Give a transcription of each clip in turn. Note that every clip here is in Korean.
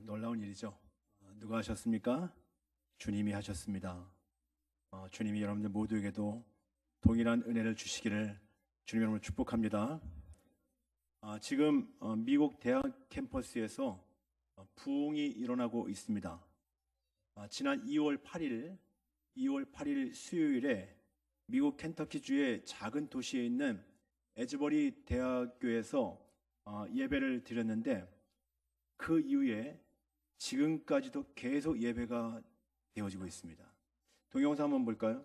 놀라운 일이죠. 누가 하셨습니까? 주님이 하셨습니다. 주님이 여러분들 모두에게도 동일한 은혜를 주시기를 주님 여러분을 축복합니다. 지금 미국 대학 캠퍼스에서 부흥이 일어나고 있습니다. 지난 2월 8일 수요일에 미국 켄터키주의 작은 도시에 있는 에즈버리 대학교에서 예배를 드렸는데, 그 이후에 지금까지도 계속 예배가 되어지고 있습니다. 동영상 한번 볼까요?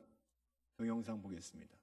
동영상 보겠습니다.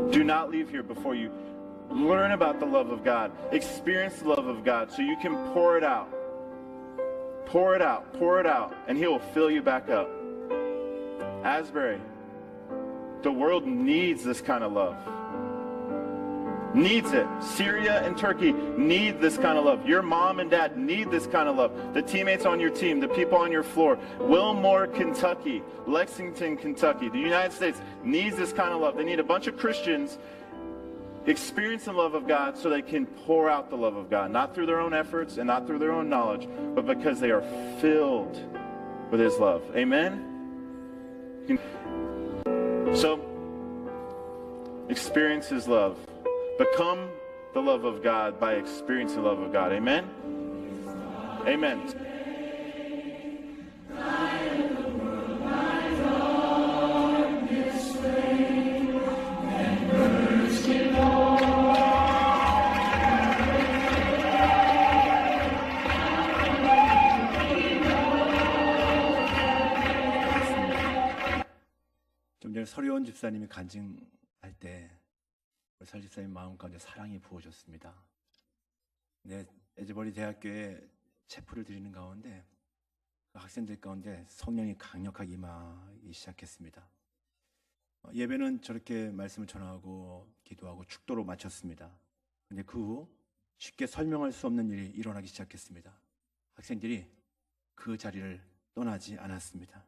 Do not leave here before you learn about the love of God, experience the love of God, so you can pour it out. Pour it out, pour it out, and He will fill you back up. Asbury, the world needs this kind of love. Needs it. Syria and Turkey need this kind of love. Your mom and dad need this kind of love. The teammates on your team, the people on your floor. Wilmore, Kentucky, Lexington, Kentucky. The United States needs this kind of love. They need a bunch of Christians experience the love of God so they can pour out the love of God. Not through their own efforts and not through their own knowledge, but because they are filled with His love. Amen? So, experience His love. Become the love of God by experiencing the love of God. Amen? Amen. 좀 전에 서리원 집사님이 간증할 때 설 집사님 마음 가운데 사랑이 부어졌습니다. 에즈버리 대학교에 체프를 드리는 가운데 학생들 가운데 성령이 강력하게 임하기 시작했습니다. 예배는 저렇게 말씀을 전하고 기도하고 축도로 마쳤습니다. 그런데 그 후 쉽게 설명할 수 없는 일이 일어나기 시작했습니다. 학생들이 그 자리를 떠나지 않았습니다.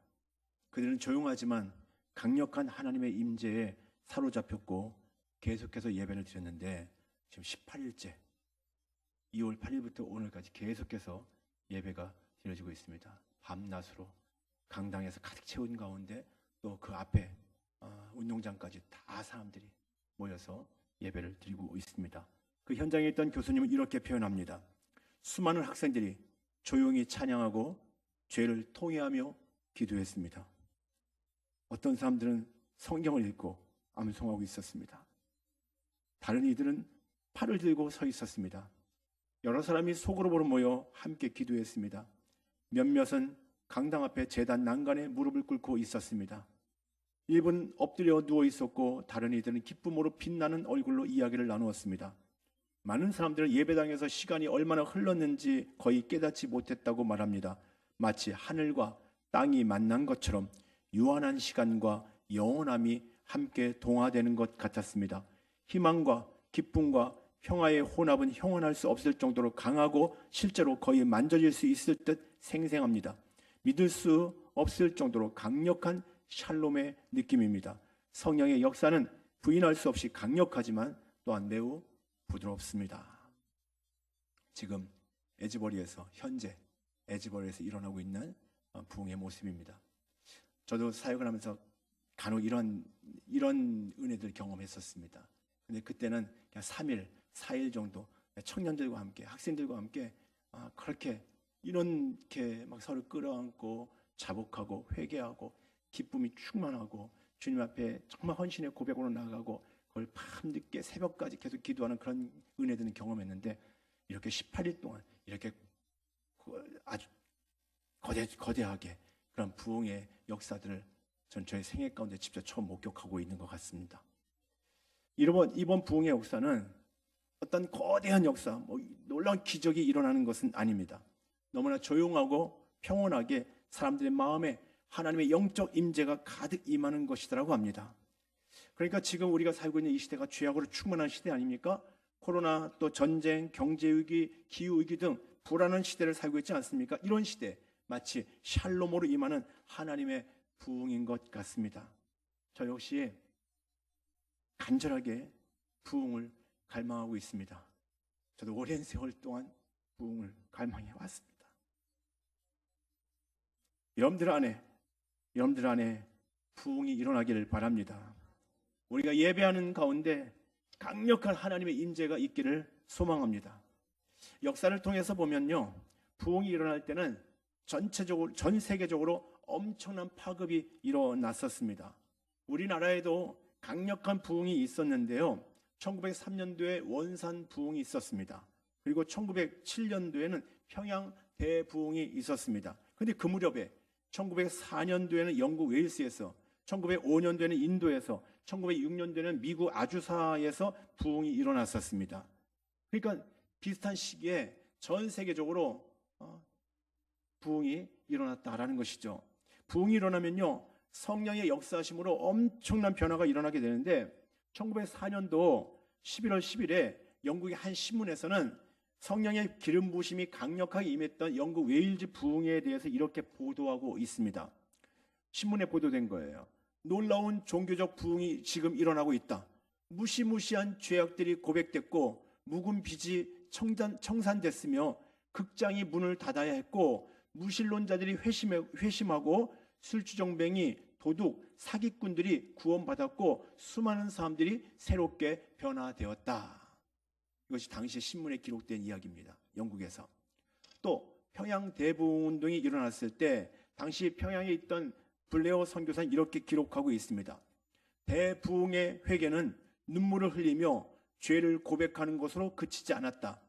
그들은 조용하지만 강력한 하나님의 임재에 사로잡혔고 계속해서 예배를 드렸는데, 지금 18일째 2월 8일부터 오늘까지 계속해서 예배가 드려지고 있습니다. 밤낮으로 강당에서 가득 채운 가운데 또 그 앞에 운동장까지 다 사람들이 모여서 예배를 드리고 있습니다. 그 현장에 있던 교수님은 이렇게 표현합니다. 수많은 학생들이 조용히 찬양하고 죄를 통회하며 기도했습니다. 어떤 사람들은 성경을 읽고 암송하고 있었습니다. 다른 이들은 팔을 들고 서 있었습니다. 여러 사람이 소그룹으로 모여 함께 기도했습니다. 몇몇은 강당 앞에 제단 난간에 무릎을 꿇고 있었습니다. 일부는 엎드려 누워 있었고 다른 이들은 기쁨으로 빛나는 얼굴로 이야기를 나누었습니다. 많은 사람들은 예배당에서 시간이 얼마나 흘렀는지 거의 깨닫지 못했다고 말합니다. 마치 하늘과 땅이 만난 것처럼 유한한 시간과 영원함이 함께 동화되는 것 같았습니다. 희망과 기쁨과 평화의 혼합은 형언할 수 없을 정도로 강하고 실제로 거의 만져질 수 있을 듯 생생합니다. 믿을 수 없을 정도로 강력한 샬롬의 느낌입니다. 성령의 역사는 부인할 수 없이 강력하지만 또한 매우 부드럽습니다. 지금 현재 에즈버리에서 일어나고 있는 부흥의 모습입니다. 저도 사역을 하면서 간혹 이런 은혜들 경험했었습니다. 근데 그때는 그냥 3일, 4일 정도 청년들과 함께, 학생들과 함께 그렇게 이렇게 막 서로 끌어안고 자복하고 회개하고 기쁨이 충만하고 주님 앞에 정말 헌신의 고백으로 나아가고 그걸 밤늦게 새벽까지 계속 기도하는 그런 은혜들은 경험했는데, 이렇게 18일 동안 이렇게 아주 거대하게 그런 부흥의 역사들을 전 저의 생애 가운데 직접 처음 목격하고 있는 것 같습니다. 이번 부흥의 역사는 어떤 거대한 역사, 놀라운 기적이 일어나는 것은 아닙니다. 너무나 조용하고 평온하게 사람들의 마음에 하나님의 영적 임재가 가득 임하는 것이라고 합니다. 그러니까 지금 우리가 살고 있는 이 시대가 죄악으로 충만한 시대 아닙니까? 코로나, 또 전쟁, 경제위기, 기후위기 등 불안한 시대를 살고 있지 않습니까? 이런 시대, 마치 샬롬으로 임하는 하나님의 부흥인 것 같습니다. 저 역시 간절하게 부흥을 갈망하고 있습니다. 저도 오랜 세월 동안 부흥을 갈망해 왔습니다. 여러분들 안에 부흥이 일어나기를 바랍니다. 우리가 예배하는 가운데 강력한 하나님의 임재가 있기를 소망합니다. 역사를 통해서 보면요, 부흥이 일어날 때는 전 세계적으로 엄청난 파급이 일어났었습니다. 우리나라에도 강력한 부흥이 있었는데요, 1903년도에 원산 부흥이 있었습니다. 그리고 1907년도에는 평양 대부흥이 있었습니다. 그런데 그 무렵에 1904년도에는 영국 웨일스에서, 1905년도에는 인도에서, 1906년도에는 미국 아주사에서 부흥이 일어났었습니다. 그러니까 비슷한 시기에 전 세계적으로 부흥이 일어났다라는 것이죠. 부흥이 일어나면요, 성령의 역사하심으로 엄청난 변화가 일어나게 되는데, 1904년도 11월 10일에 영국의 한 신문에서는 성령의 기름 부으심이 강력하게 임했던 영국 웨일즈 부흥에 대해서 이렇게 보도하고 있습니다. 신문에 보도된 거예요. 놀라운 종교적 부흥이 지금 일어나고 있다. 무시무시한 죄악들이 고백됐고 묵은 빚이 청산됐으며 극장이 문을 닫아야 했고 무신론자들이 회심하고 술주정뱅이, 도둑, 사기꾼들이 구원받았고 수많은 사람들이 새롭게 변화되었다. 이것이 당시 신문에 기록된 이야기입니다. 영국에서. 또 평양 대부흥운동이 일어났을 때 당시 평양에 있던 블레어 선교사는 이렇게 기록하고 있습니다. 대부흥의 회개는 눈물을 흘리며 죄를 고백하는 것으로 그치지 않았다.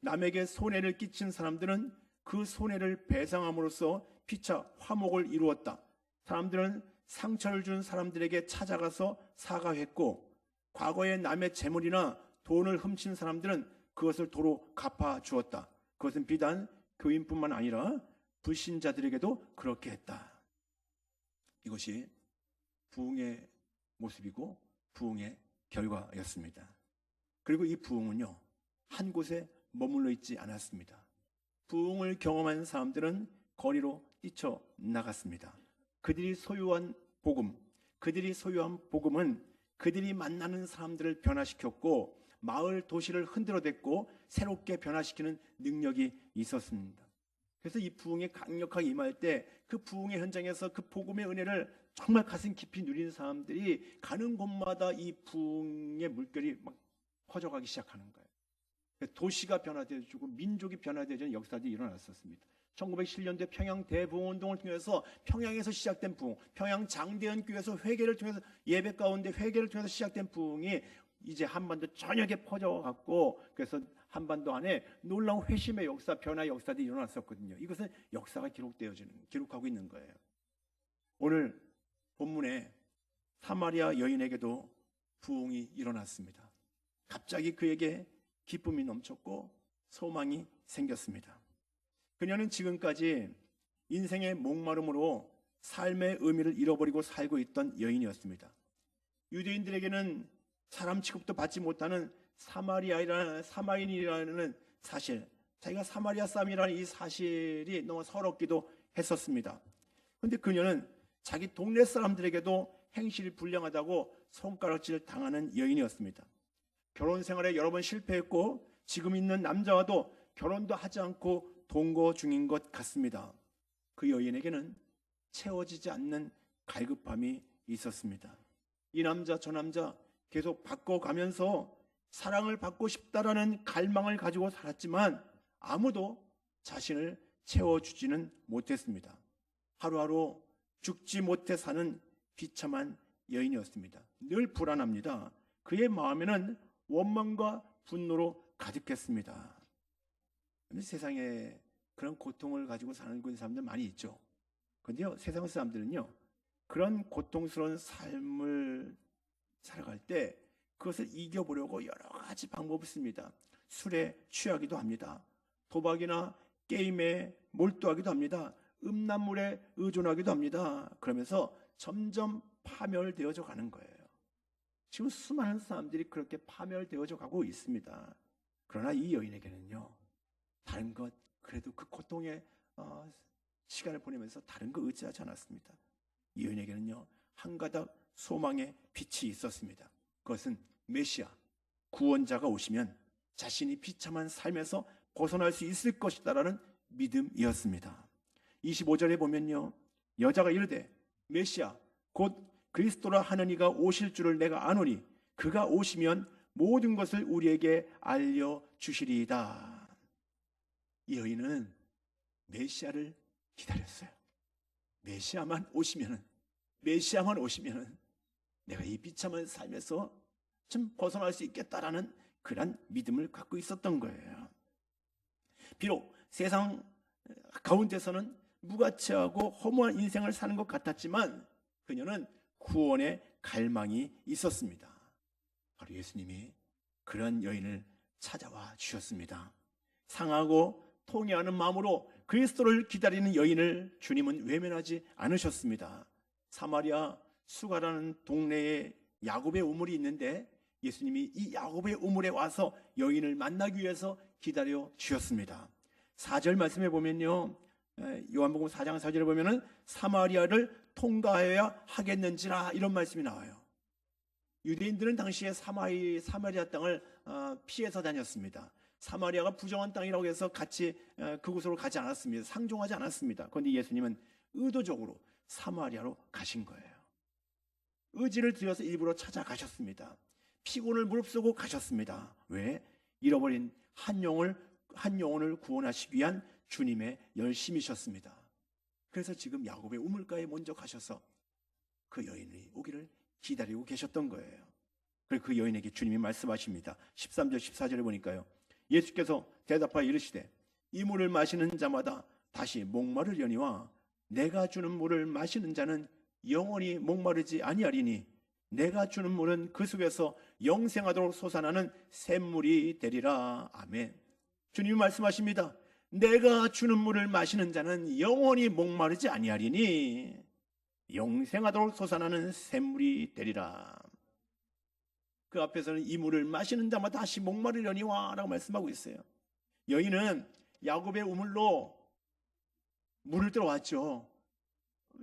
남에게 손해를 끼친 사람들은 그 손해를 배상함으로써 피차 화목을 이루었다. 사람들은 상처를 준 사람들에게 찾아가서 사과했고, 과거에 남의 재물이나 돈을 훔친 사람들은 그것을 도로 갚아주었다. 그것은 비단 교인뿐만 아니라 불신자들에게도 그렇게 했다. 이것이 부흥의 모습이고 부흥의 결과였습니다. 그리고 이 부흥은요, 한 곳에 머물러 있지 않았습니다. 부흥을 경험한 사람들은 거리로 뛰쳐나갔습니다. 그들이 소유한 복음은 그들이 만나는 사람들을 변화시켰고 마을 도시를 흔들어댔고 새롭게 변화시키는 능력이 있었습니다. 그래서 이 부흥에 강력하게 임할 때 그 부흥의 현장에서 그 복음의 은혜를 정말 가슴 깊이 누린 사람들이 가는 곳마다 이 부흥의 물결이 막 퍼져가기 시작하는 거예요. 도시가 변화되어지고 민족이 변화되어지는 역사들이 일어났었습니다. 1907년도에 평양 대부흥운동을 통해서 평양에서 시작된 부흥, 평양 장대현 교회에서 회개를 통해서 예배 가운데 회개를 통해서 시작된 부흥이 이제 한반도 전역에 퍼져갔고, 그래서 한반도 안에 놀라운 회심의 역사, 변화의 역사들이 일어났었거든요. 이것은 역사가 기록하고 있는 거예요. 오늘 본문에 사마리아 여인에게도 부흥이 일어났습니다. 갑자기 그에게 기쁨이 넘쳤고 소망이 생겼습니다. 그녀는 지금까지 인생의 목마름으로 삶의 의미를 잃어버리고 살고 있던 여인이었습니다. 유대인들에게는 사람 취급도 받지 못하는 사마리아인이라는 사실, 자기가 사마리아 사람이라는 이 사실이 너무 서럽기도 했었습니다. 그런데 그녀는 자기 동네 사람들에게도 행실이 불량하다고 손가락질 당하는 여인이었습니다. 결혼 생활에 여러 번 실패했고 지금 있는 남자와도 결혼도 하지 않고 동거 중인 것 같습니다. 그 여인에게는 채워지지 않는 갈급함이 있었습니다. 이 남자 저 남자 계속 바꿔가면서 사랑을 받고 싶다라는 갈망을 가지고 살았지만 아무도 자신을 채워주지는 못했습니다. 하루하루 죽지 못해 사는 비참한 여인이었습니다. 늘 불안합니다. 그의 마음에는 원망과 분노로 가득했습니다. 세상에 그런 고통을 가지고 사는 사람들 많이 있죠. 그런데요, 세상 사람들은요, 그런 고통스러운 삶을 살아갈 때 그것을 이겨보려고 여러 가지 방법을 씁니다. 술에 취하기도 합니다. 도박이나 게임에 몰두하기도 합니다. 음란물에 의존하기도 합니다. 그러면서 점점 파멸되어져 가는 거예요. 지금 수많은 사람들이 그렇게 파멸되어져 가고 있습니다. 그러나 이 여인에게는요, 다른 것, 그래도 그 고통의 시간을 보내면서 다른 거 의지하지 않았습니다. 이 여인에게는요, 한 가닥 소망의 빛이 있었습니다. 그것은 메시아, 구원자가 오시면 자신이 비참한 삶에서 벗어날 수 있을 것이다라는 믿음이었습니다. 25절에 보면요, 여자가 이르되 메시아 곧 그리스도라 하는 이가 오실 줄을 내가 아노니 그가 오시면 모든 것을 우리에게 알려주시리이다. 이 여인은 메시아를 기다렸어요. 메시아만 오시면은 내가 이 비참한 삶에서 좀 벗어날 수 있겠다라는 그런 믿음을 갖고 있었던 거예요. 비록 세상 가운데서는 무가치하고 허무한 인생을 사는 것 같았지만 그녀는 구원의 갈망이 있었습니다. 바로 예수님이 그런 여인을 찾아와 주셨습니다. 상하고 통회하는 마음으로 그리스도를 기다리는 여인을 주님은 외면하지 않으셨습니다. 사마리아 수가라는 동네에 야곱의 우물이 있는데 예수님이 이 야곱의 우물에 와서 여인을 만나기 위해서 기다려 주셨습니다. 4절 말씀해 보면요, 요한복음 4장 4절에 보면은 사마리아를 통과해야 하겠는지라 이런 말씀이 나와요. 유대인들은 당시에 사마리아 땅을 피해서 다녔습니다. 사마리아가 부정한 땅이라고 해서 같이 그곳으로 가지 않았습니다. 상종하지 않았습니다. 그런데 예수님은 의도적으로 사마리아로 가신 거예요. 의지를 들여서 일부러 찾아가셨습니다. 피곤을 무릅쓰고 가셨습니다. 왜? 잃어버린 한 영혼을 구원하시기 위한 주님의 열심이셨습니다. 그래서 지금 야곱의 우물가에 먼저 가셔서 그 여인이 오기를 기다리고 계셨던 거예요. 그리고 그 여인에게 주님이 말씀하십니다. 13절 14절에 보니까요, 예수께서 대답하여 이르시되 이 물을 마시는 자마다 다시 목마르려니와 내가 주는 물을 마시는 자는 영원히 목마르지 아니하리니 내가 주는 물은 그 속에서 영생하도록 솟아나는 샘물이 되리라. 아멘. 주님이 말씀하십니다. 내가 주는 물을 마시는 자는 영원히 목마르지 아니하리니 영생하도록 솟아나는 샘물이 되리라. 그 앞에서는 이 물을 마시는 자마다 다시 목마르려니와 라고 말씀하고 있어요. 여인은 야곱의 우물로 물을 들어왔죠.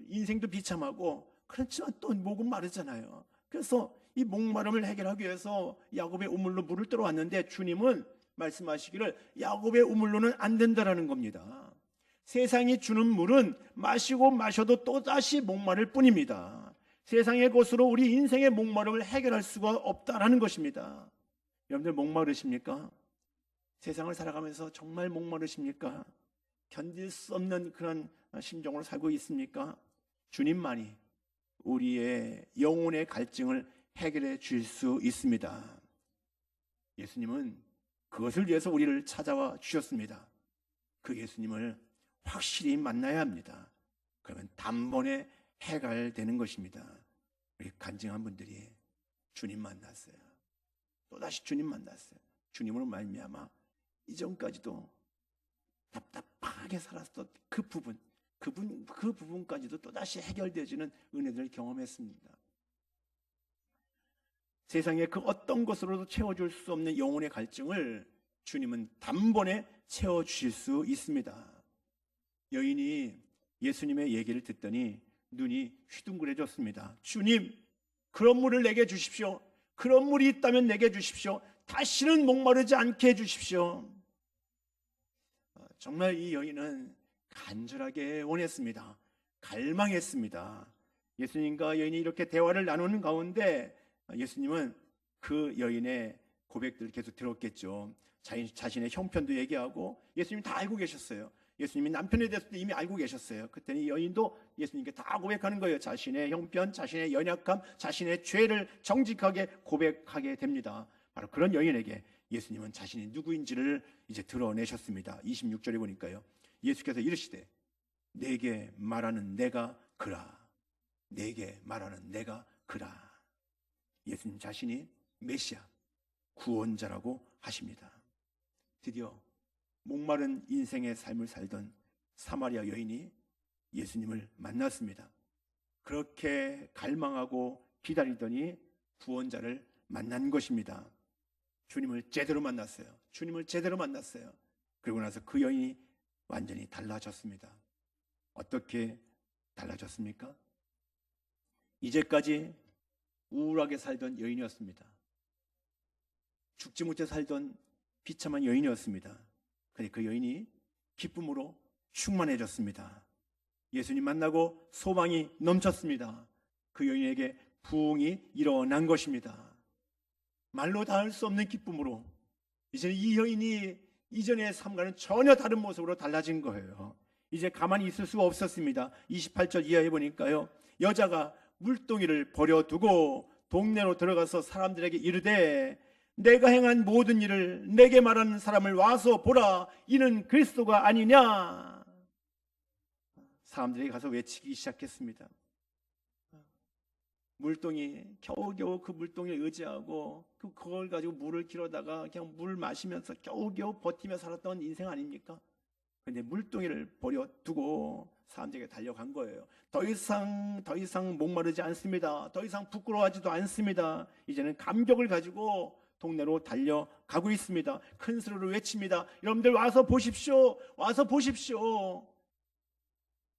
인생도 비참하고 그렇지만 또 목은 마르잖아요. 그래서 이 목마름을 해결하기 위해서 야곱의 우물로 물을 들어왔는데 주님은 말씀하시기를 야곱의 우물로는 안 된다라는 겁니다. 세상이 주는 물은 마시고 마셔도 또다시 목마를 뿐입니다. 세상의 것으로 우리 인생의 목마름을 해결할 수가 없다라는 것입니다. 여러분들 목마르십니까? 세상을 살아가면서 정말 목마르십니까? 견딜 수 없는 그런 심정으로 살고 있습니까? 주님만이 우리의 영혼의 갈증을 해결해 줄 수 있습니다. 예수님은 그것을 위해서 우리를 찾아와 주셨습니다. 그 예수님을 확실히 만나야 합니다. 그러면 단번에 해결되는 것입니다. 우리 간증한 분들이 주님 만났어요. 또다시 주님 만났어요. 주님으로 말미암아 이전까지도 답답하게 살았던 그 부분까지도 또다시 해결되어지는 은혜들을 경험했습니다. 세상의 그 어떤 것으로도 채워줄 수 없는 영혼의 갈증을 주님은 단번에 채워주실 수 있습니다. 여인이 예수님의 얘기를 듣더니 눈이 휘둥그레졌습니다. 주님, 그런 물을 내게 주십시오. 그런 물이 있다면 내게 주십시오. 다시는 목마르지 않게 해주십시오. 정말 이 여인은 간절하게 원했습니다. 갈망했습니다. 예수님과 여인이 이렇게 대화를 나누는 가운데 예수님은 그 여인의 고백들을 계속 들었겠죠. 자신의 형편도 얘기하고 예수님이 다 알고 계셨어요. 예수님이 남편에 대해서도 이미 알고 계셨어요. 그때는 이 여인도 예수님께 다 고백하는 거예요. 자신의 형편, 자신의 연약함, 자신의 죄를 정직하게 고백하게 됩니다. 바로 그런 여인에게 예수님은 자신이 누구인지를 이제 드러내셨습니다. 26절에 보니까요. 예수께서 이르시되 내게 말하는 내가 그라. 내게 말하는 내가 그라. 예수님 자신이 메시아, 구원자라고 하십니다. 드디어 목마른 인생의 삶을 살던 사마리아 여인이 예수님을 만났습니다. 그렇게 갈망하고 기다리더니 구원자를 만난 것입니다. 주님을 제대로 만났어요. 주님을 제대로 만났어요. 그리고 나서 그 여인이 완전히 달라졌습니다. 어떻게 달라졌습니까? 이제까지 우울하게 살던 여인이었습니다. 죽지 못해 살던 비참한 여인이었습니다. 그런데 그 여인이 기쁨으로 충만해졌습니다. 예수님 만나고 소망이 넘쳤습니다. 그 여인에게 부흥이 일어난 것입니다. 말로 다 할 수 없는 기쁨으로 이제는 이 여인이 이전의 삶과는 전혀 다른 모습으로 달라진 거예요. 이제 가만히 있을 수가 없었습니다. 28절 이하에 보니까요, 여자가 물동이를 버려두고 동네로 들어가서 사람들에게 이르되 내가 행한 모든 일을 내게 말하는 사람을 와서 보라. 이는 그리스도가 아니냐. 사람들이 가서 외치기 시작했습니다. 물동이 겨우겨우 그 물동이를 의지하고 그걸 가지고 물을 길어다가 그냥 물 마시면서 겨우겨우 버티며 살았던 인생 아닙니까? 그런데 물동이를 버려두고 사람들에게 달려간 거예요. 더 이상 목마르지 않습니다. 더 이상 부끄러워하지도 않습니다. 이제는 감격을 가지고 동네로 달려가고 있습니다. 큰 소리로 외칩니다. 여러분들 와서 보십시오. 와서 보십시오.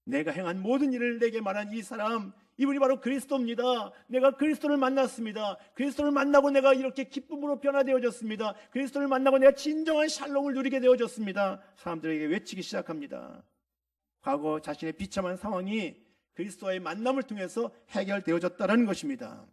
내가 행한 모든 일을 내게 말한 이 사람, 이분이 바로 그리스도입니다. 내가 그리스도를 만났습니다. 그리스도를 만나고 내가 이렇게 기쁨으로 변화되어졌습니다. 그리스도를 만나고 내가 진정한 샬롬을 누리게 되어졌습니다. 사람들에게 외치기 시작합니다. 과거 자신의 비참한 상황이 그리스도와의 만남을 통해서 해결되어졌다는 것입니다.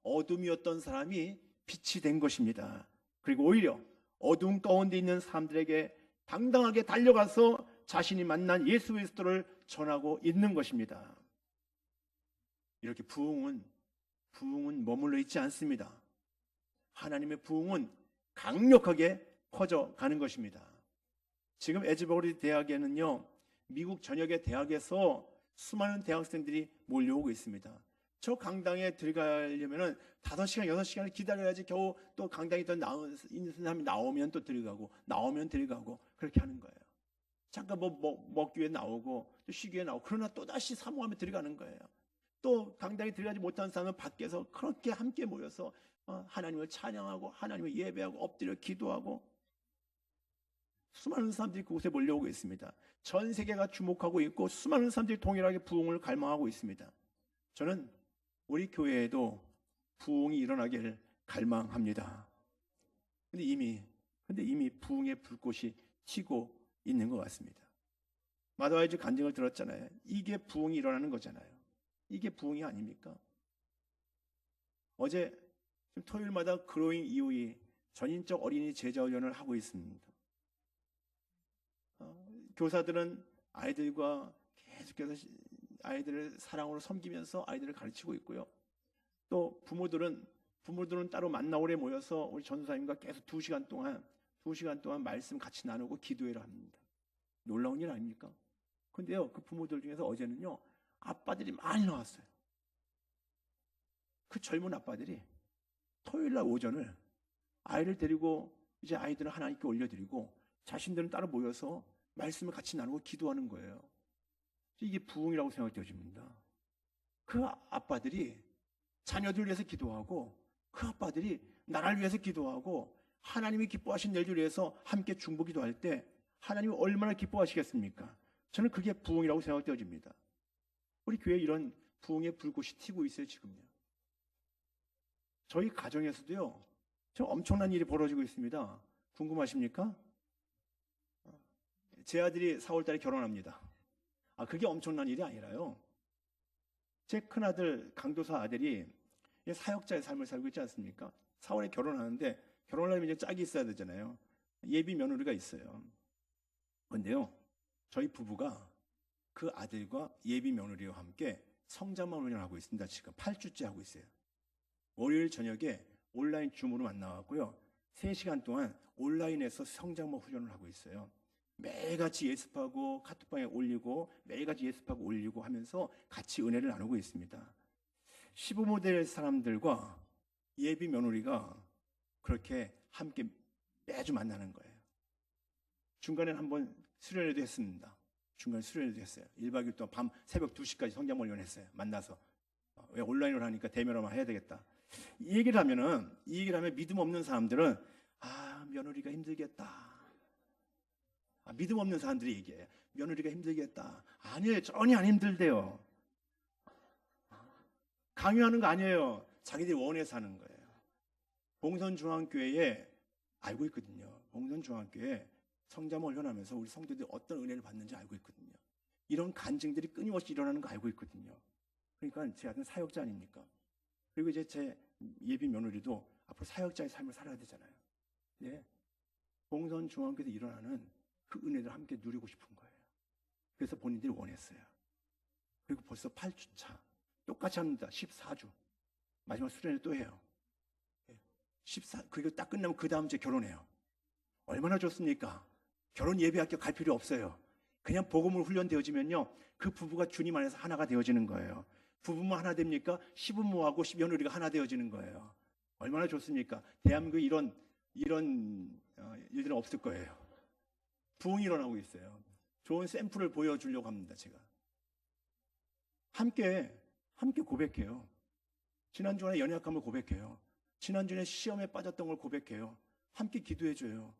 어둠이었던 사람이 빛이 된 것입니다. 그리고 오히려 어둠 가운데 있는 사람들에게 당당하게 달려가서 자신이 만난 예수 그리스도를 전하고 있는 것입니다. 이렇게 부흥은 머물러 있지 않습니다. 하나님의 부흥은 강력하게 퍼져가는 것입니다. 지금 에즈버리 대학에는요, 미국 전역의 대학에서 수많은 대학생들이 몰려오고 있습니다. 저 강당에 들어가려면 5시간, 6시간을 기다려야지 겨우 또 강당에 더 있는 사람이 나오면 또 들어가고, 나오면 들어가고, 그렇게 하는 거예요. 잠깐 먹기 위해 나오고, 또 쉬기 위해 나오고, 그러나 또다시 사모하며 들어가는 거예요. 또 강당에 들어가지 못한 사람은 밖에서 그렇게 함께 모여서 하나님을 찬양하고, 하나님을 예배하고, 엎드려 기도하고, 수많은 사람들이 그곳에 몰려오고 있습니다. 전 세계가 주목하고 있고, 수많은 사람들이 동일하게 부흥을 갈망하고 있습니다. 저는 우리 교회에도 부흥이 일어나길 갈망합니다. 근데 이미 부흥의 불꽃이 튀고 있는 것 같습니다. 마더와이즈 간증을 들었잖아요. 이게 부흥이 일어나는 거잖아요. 이게 부흥이 아닙니까? 어제 토요일마다 그로잉 이후에 전인적 어린이 제자 훈련을 하고 있습니다. 교사들은 아이들과 계속해서 아이들을 사랑으로 섬기면서 아이들을 가르치고 있고요. 또 부모들은 따로 만나오래 모여서 우리 전도사님과 계속 2시간 동안 말씀 같이 나누고 기도회를 합니다. 놀라운 일 아닙니까? 근데요, 그 부모들 중에서 어제는요, 아빠들이 많이 나왔어요. 그 젊은 아빠들이 토요일날 오전을 아이를 데리고 이제 아이들을 하나님께 올려드리고 자신들은 따로 모여서 말씀을 같이 나누고 기도하는 거예요. 이게 부흥이라고 생각되어집니다. 그 아빠들이 자녀들 위해서 기도하고 그 아빠들이 나라를 위해서 기도하고 하나님이 기뻐하신 일들을 위해서 함께 중보기도할 때 하나님이 얼마나 기뻐하시겠습니까? 저는 그게 부흥이라고 생각되어집니다. 우리 교회에 이런 부흥의 불꽃이 튀고 있어요, 지금요. 저희 가정에서도요, 지금 엄청난 일이 벌어지고 있습니다. 궁금하십니까? 제 아들이 4월 달에 결혼합니다. 그게 엄청난 일이 아니라요. 제 큰아들 강도사 아들이 사역자의 삶을 살고 있지 않습니까? 4월에 결혼하는데 결혼하려면 이제 짝이 있어야 되잖아요. 예비 며느리가 있어요. 그런데요, 저희 부부가 그 아들과 예비 며느리와 함께 성장만 훈련하고 있습니다. 지금 8주째 하고 있어요. 월요일 저녁에 온라인 줌으로 만나갖고요, 3시간 동안 온라인에서 성장만 훈련을 하고 있어요. 매일같이 예습하고 카톡방에 올리고 매일같이 예습하고 올리고 하면서 같이 은혜를 나누고 있습니다. 시부모 될 사람들과 예비 며느리가 그렇게 함께 매주 만나는 거예요. 중간에는 한번 수련회도 했습니다. 중간에 수련회도 했어요. 1박 2일 동안 새벽 2시까지 성장만 훈련했어요. 만나서. 왜 온라인으로 하니까 대면화만 해야 되겠다. 이 얘기를 하면 믿음 없는 사람들은 며느리가 힘들겠다. 믿음 없는 사람들이 얘기해요. 며느리가 힘들겠다. 아니에요. 전혀 안 힘들대요. 강요하는 거 아니에요. 자기들이 원해서 하는 거예요. 봉선중앙교회에 알고 있거든요. 봉선중앙교회 성자모 훈련하면서 우리 성도들이 어떤 은혜를 받는지 알고 있거든요. 이런 간증들이 끊임없이 일어나는 거 알고 있거든요. 그러니까 제 아들은 사역자 아닙니까? 그리고 이제 제 예비 며느리도 앞으로 사역자의 삶을 살아야 되잖아요. 네. 봉선중앙교회에서 일어나는 그 은혜를 함께 누리고 싶은 거예요. 그래서 본인들이 원했어요. 그리고 벌써 8주차. 똑같이 합니다. 14주. 마지막 수련회 또 해요. 14, 그리고 딱 끝나면 그 다음 주에 결혼해요. 얼마나 좋습니까? 결혼 예배학교 갈 필요 없어요. 그냥 복음으로 훈련되어지면요, 그 부부가 주님 안에서 하나가 되어지는 거예요. 부부만 하나 됩니까? 시부모하고 며느리가 하나 되어지는 거예요. 얼마나 좋습니까? 대한민국에 이런 일들은 없을 거예요. 부흥이 일어나고 있어요. 좋은 샘플을 보여주려고 합니다, 제가. 함께 고백해요. 지난주에 연약함을 고백해요. 지난주에 시험에 빠졌던 걸 고백해요. 함께 기도해줘요.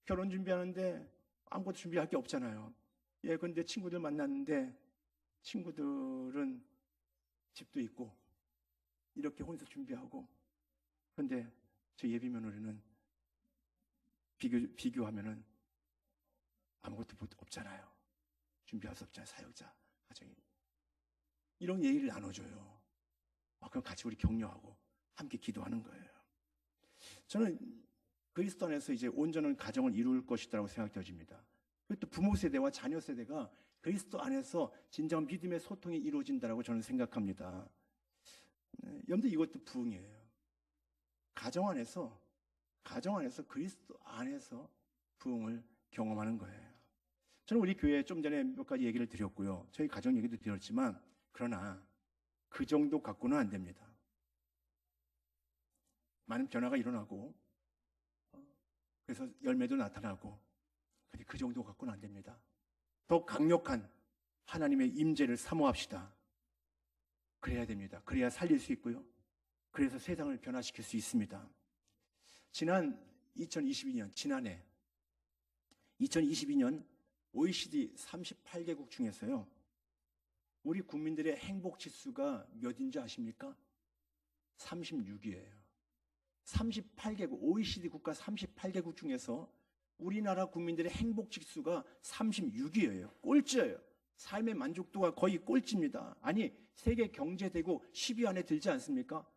결혼 준비하는데 아무것도 준비할 게 없잖아요. 근데 친구들 만났는데 친구들은 집도 있고 이렇게 혼자 준비하고, 근데 저 예비 며느리는 비교하면은 아무것도 없잖아요. 준비할 수 없잖아요. 사역자 가정이. 이런 얘기를 나눠줘요. 그럼 같이 우리 격려하고 함께 기도하는 거예요. 저는 그리스도 안에서 이제 온전한 가정을 이룰 것이라고 생각되어집니다. 그리고 또 부모 세대와 자녀 세대가 그리스도 안에서 진정한 믿음의 소통이 이루어진다고 저는 생각합니다. 여러분들 이것도 부흥이에요. 가정 안에서 그리스도 안에서 부흥을 경험하는 거예요. 저는 우리 교회에 좀 전에 몇 가지 얘기를 드렸고요. 저희 가정 얘기도 드렸지만, 그러나 그 정도 갖고는 안 됩니다. 많은 변화가 일어나고 그래서 열매도 나타나고, 근데 그 정도 갖고는 안 됩니다. 더 강력한 하나님의 임재를 사모합시다. 그래야 됩니다. 그래야 살릴 수 있고요. 그래서 세상을 변화시킬 수 있습니다. 지난해 2022년 OECD 38개국 중에서요, 우리 국민들의 행복 지수가 몇인지 아십니까? 36위예요. 38개국, OECD 국가 38개국 중에서 우리나라 국민들의 행복 지수가 36위예요. 꼴찌예요. 삶의 만족도가 거의 꼴찌입니다. 아니, 세계 경제대국 10위 안에 들지 않습니까?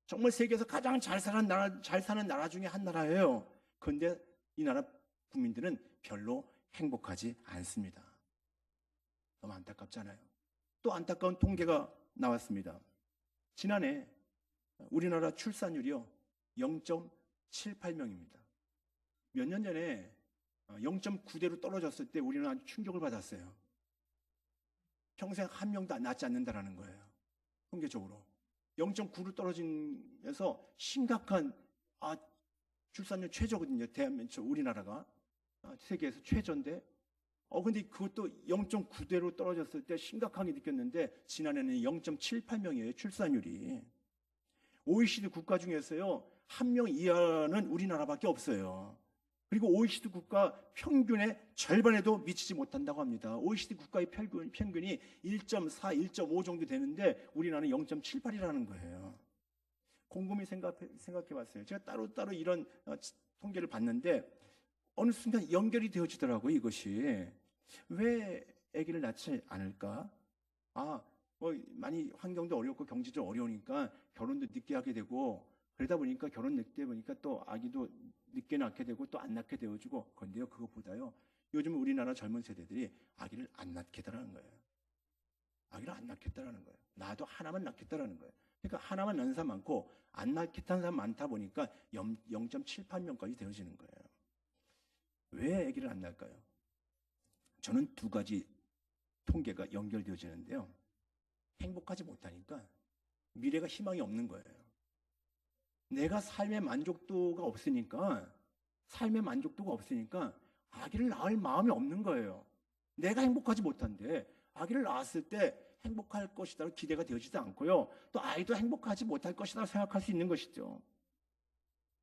정말 세계에서 가장 잘 사는 나라 중에 한 나라예요. 그런데 이 나라 국민들은 별로 행복하지 않습니다. 너무 안타깝잖아요. 또 안타까운 통계가 나왔습니다. 지난해 우리나라 출산율이요, 0.78명입니다. 몇 년 전에 0.9대로 떨어졌을 때 우리는 아주 충격을 받았어요. 평생 한 명도 낳지 않는다라는 거예요. 통계적으로. 0.9로 떨어지면서 심각한 출산율 최저거든요. 대한민국 우리나라가 세계에서 최저인데, 근데 그것도 0.9대로 떨어졌을 때 심각하게 느꼈는데 지난해는 0.78명이에요. 출산율이. OECD 국가 중에서요, 1명 이하는 우리나라밖에 없어요. 그리고 OECD 국가 평균의 절반에도 미치지 못한다고 합니다. OECD 국가의 평균이 1.4, 1.5 정도 되는데 우리나라는 0.78이라는 거예요. 곰곰이 생각해 봤어요. 제가 따로따로 이런 통계를 봤는데 어느 순간 연결이 되어지더라고요, 이것이. 왜 아기를 낳지 않을까? 많이 환경도 어렵고 경제도 어려우니까 결혼도 늦게 하게 되고, 그러다 보니까 결혼 늦게 보니까 또 아기도 늦게 낳게 되고 또 안 낳게 되어지고. 그런데요, 그것보다요, 요즘 우리나라 젊은 세대들이 아기를 안 낳겠다라는 거예요. 아기를 안 낳겠다라는 거예요. 나도 하나만 낳겠다라는 거예요. 그러니까 하나만 낳는 사람 많고 안 낳겠다는 사람 많다 보니까 0.78명까지 되어지는 거예요. 왜 아기를 안 낳을까요? 저는 두 가지 통계가 연결되어지는데요. 행복하지 못하니까 미래가 희망이 없는 거예요. 내가 삶의 만족도가 없으니까 아기를 낳을 마음이 없는 거예요. 내가 행복하지 못한데 아기를 낳았을 때 행복할 것이다 기대가 되어지지 않고요. 또 아이도 행복하지 못할 것이다 생각할 수 있는 것이죠.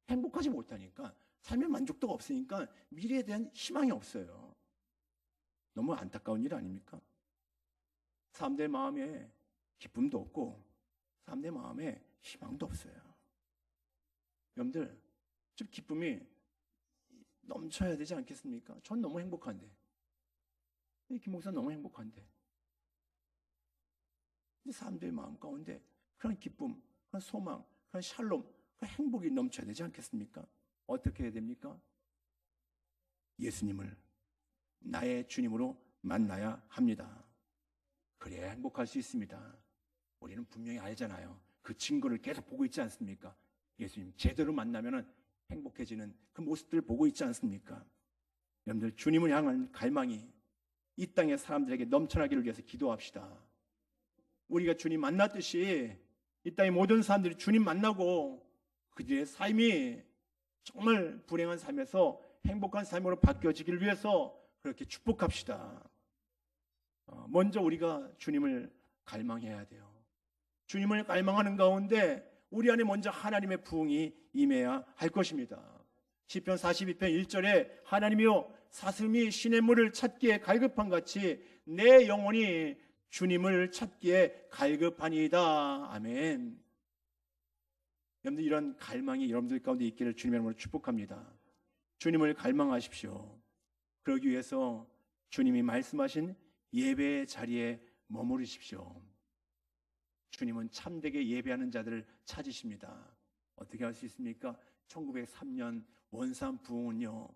행복하지 못하니까, 삶의 만족도가 없으니까 미래에 대한 희망이 없어요. 너무 안타까운 일 아닙니까? 사람들의 마음에 기쁨도 없고 사람들의 마음에 희망도 없어요. 여러분들, 좀 기쁨이 넘쳐야 되지 않겠습니까? 전 너무 행복한데, 김 목사 너무 행복한데, 사람들의 마음 가운데 그런 기쁨, 그런 소망, 그런 샬롬, 그런 행복이 넘쳐야 되지 않겠습니까? 어떻게 해야 됩니까? 예수님을 나의 주님으로 만나야 합니다. 그래야 행복할 수 있습니다. 우리는 분명히 알잖아요. 그 증거를 계속 보고 있지 않습니까? 예수님 제대로 만나면 행복해지는 그 모습들을 보고 있지 않습니까? 여러분들, 주님을 향한 갈망이 이 땅의 사람들에게 넘쳐나기를 위해서 기도합시다. 우리가 주님 만났듯이 이 땅의 모든 사람들이 주님 만나고 그들의 삶이 정말 불행한 삶에서 행복한 삶으로 바뀌어지기를 위해서 그렇게 축복합시다. 먼저 우리가 주님을 갈망해야 돼요. 주님을 갈망하는 가운데 우리 안에 먼저 하나님의 부흥이 임해야 할 것입니다. 시편 42편 1절에 하나님이여 사슴이 시냇물을 찾기에 갈급한 같이 내 영혼이 주님을 찾기에 갈급하니이다. 아멘. 여러분들, 이런 갈망이 여러분들 가운데 있기를 주님의 이름으로 축복합니다. 주님을 갈망하십시오. 그러기 위해서 주님이 말씀하신 예배의 자리에 머무르십시오. 주님은 참되게 예배하는 자들을 찾으십니다. 어떻게 할 수 있습니까? 1903년 원산 부흥은요,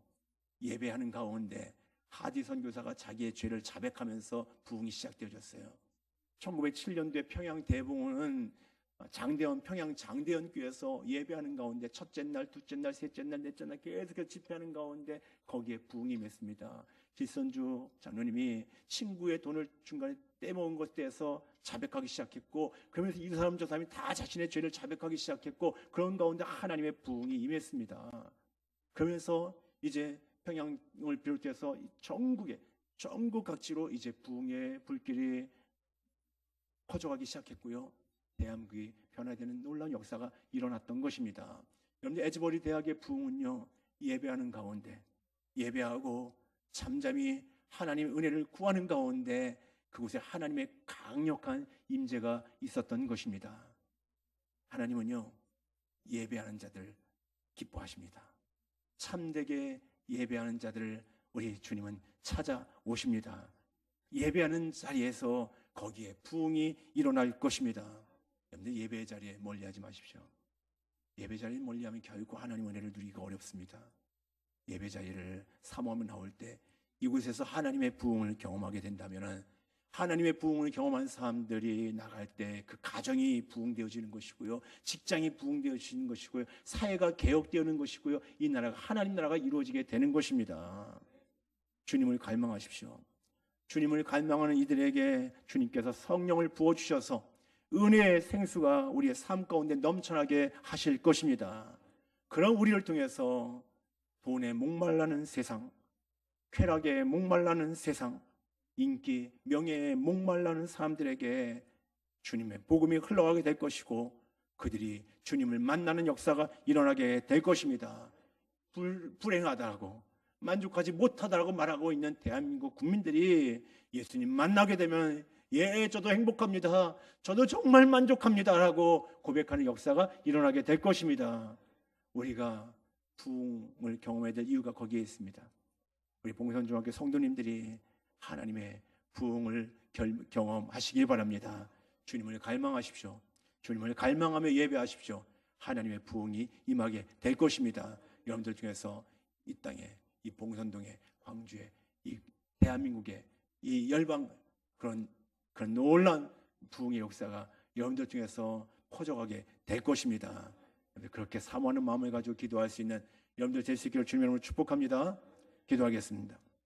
예배하는 가운데 하디 선교사가 자기의 죄를 자백하면서 부흥이 시작되어졌어요. 1907년도에 평양 대부흥은 장대원, 평양 장대원 교회에서 예배하는 가운데 첫째 날, 둘째 날, 셋째 날, 넷째 날 계속해서 집회하는 가운데 거기에 부흥이 맺습니다. 길선주 장로님이 친구의 돈을 중간에 떼먹은 것에 대해서 자백하기 시작했고, 그러면서 이 사람 저 사람이 다 자신의 죄를 자백하기 시작했고, 그런 가운데 하나님의 부흥이 임했습니다. 그러면서 이제 평양을 비롯해서 전국 각지로 이제 부흥의 불길이 퍼져가기 시작했고요. 대한민국이 변화되는 놀라운 역사가 일어났던 것입니다. 여러분들, 에즈버리 대학의 부흥은요, 예배하는 가운데, 예배하고 잠잠히 하나님의 은혜를 구하는 가운데 그곳에 하나님의 강력한 임재가 있었던 것입니다. 하나님은요, 예배하는 자들 기뻐하십니다. 참되게 예배하는 자들을 우리 주님은 찾아오십니다. 예배하는 자리에서 거기에 부흥이 일어날 것입니다. 여러분들, 예배의 자리에 멀리하지 마십시오. 예배 자리에 멀리하면 결코 하나님 은혜를 누리기가 어렵습니다. 예배 자리를 사모하며 나올 때 이곳에서 하나님의 부흥을 경험하게 된다면, 하나님의 부흥을 경험한 사람들이 나갈 때 그 가정이 부흥되어지는 것이고요, 직장이 부흥되어지는 것이고요, 사회가 개혁되는 것이고요, 이 나라가 하나님 나라가 이루어지게 되는 것입니다. 주님을 갈망하십시오. 주님을 갈망하는 이들에게 주님께서 성령을 부어주셔서 은혜의 생수가 우리의 삶 가운데 넘쳐나게 하실 것입니다. 그런 우리를 통해서 돈에 목말라는 세상, 쾌락에 목말라는 세상, 인기, 명예에 목말라는 사람들에게 주님의 복음이 흘러가게 될 것이고, 그들이 주님을 만나는 역사가 일어나게 될 것입니다. 불행하다고 만족하지 못하다고 말하고 있는 대한민국 국민들이 예수님 만나게 되면 예, 저도 행복합니다. 저도 정말 만족합니다. 라고 고백하는 역사가 일어나게 될 것입니다. 우리가 부흥을 경험해야 될 이유가 거기에 있습니다. 우리 봉선중학교 성도님들이 하나님의 부흥을 경험하시길 바랍니다. 주님을 갈망하십시오. 주님을 갈망하며 예배하십시오. 하나님의 부흥이 임하게 될 것입니다. 여러분들 중에서 이 땅에, 이 봉선동에, 광주에, 이 대한민국에, 이 열방 그런 놀라운 부흥의 역사가 여러분들 중에서 퍼져가게 될 것입니다. 그렇게 사모하는 마음을 가지고 기도할 수 있는 여러분들 될 수 있기를 주님 이름으로 축복합니다. 기도하겠습니다.